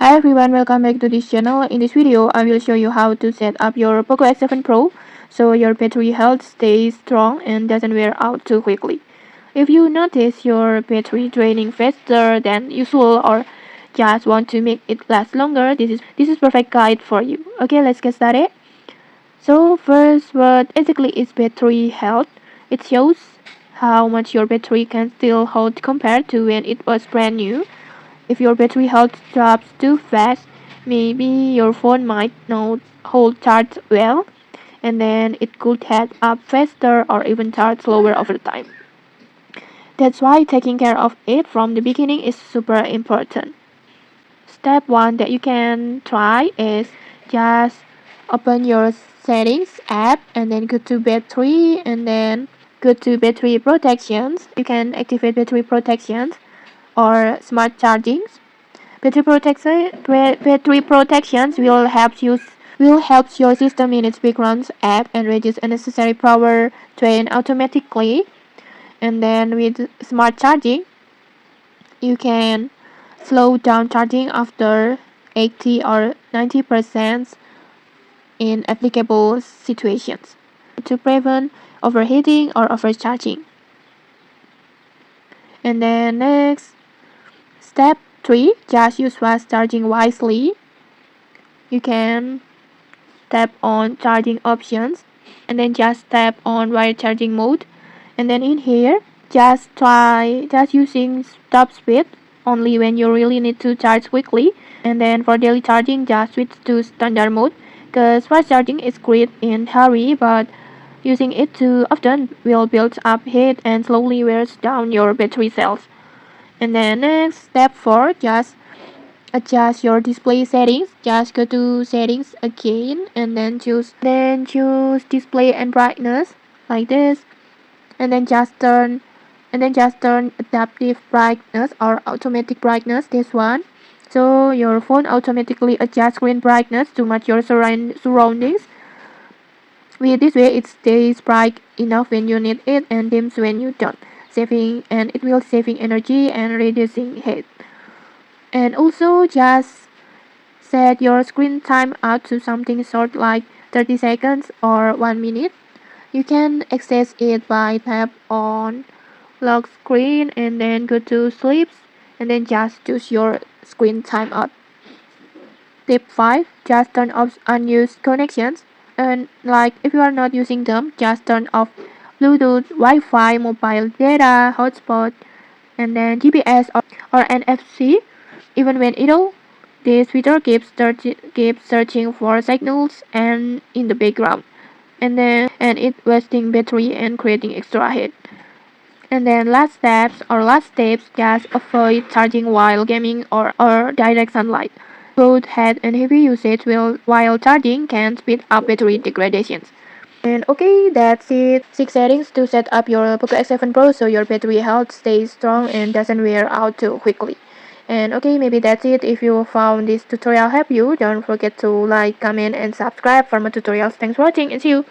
Hi everyone, welcome back to this channel. In this video, I will show you how to set up your POCO X7 Pro so your battery health stays strong and doesn't wear out too quickly. If you notice your battery draining faster than usual or just want to make it last longer, this is perfect guide for you. Okay, let's get started. So first, what exactly is battery health? It shows how much your battery can still hold compared to when it was brand new. If your battery health drops too fast, maybe your phone might not hold charge well, and then it could heat up faster or even charge slower over time. That's why taking care of it from the beginning is super important. Step 1 that you can try is just open your settings app and then go to battery and then go to battery protections. You can activate battery protections or smart chargings. Battery protections will help your system in its background app and reduce unnecessary power drain automatically. And then with smart charging, you can slow down charging after 80 or 90% in applicable situations to prevent overheating or overcharging. And then next, step 3, just use fast charging wisely. You can tap on charging options and then just tap on wire charging mode, and then in here just using top speed only when you really need to charge quickly, and then for daily charging just switch to standard mode because fast charging is great in hurry, but using it too often will build up heat and slowly wears down your battery cells. And then next, step 4, just adjust your display settings. Just go to settings again and then choose display and brightness like this, and then just turn adaptive brightness or automatic brightness, this one, so your phone automatically adjusts screen brightness to match your surroundings. With this way it stays bright enough when you need it and dims when you don't, saving energy and reducing heat. And also just set your screen time out to something short like 30 seconds or 1 minute. You can access it by tap on lock screen and then go to sleep and then just choose your screen time out. Tip 5, just turn off unused connections, and like if you are not using them, just turn off Bluetooth, Wi-Fi, mobile data, hotspot, and then GPS or NFC. Even when idle, this feature keeps searching for signals and in the background, and it wasting battery and creating extra heat. And then last steps, just avoid charging while gaming or direct sunlight. Both head and heavy usage while charging can speed up battery degradation. And okay, that's it. 6 settings to set up your POCO X7 Pro so your battery health stays strong and doesn't wear out too quickly. And okay, maybe that's it. If you found this tutorial help you, don't forget to like, comment, and subscribe for more tutorials. Thanks for watching and see you.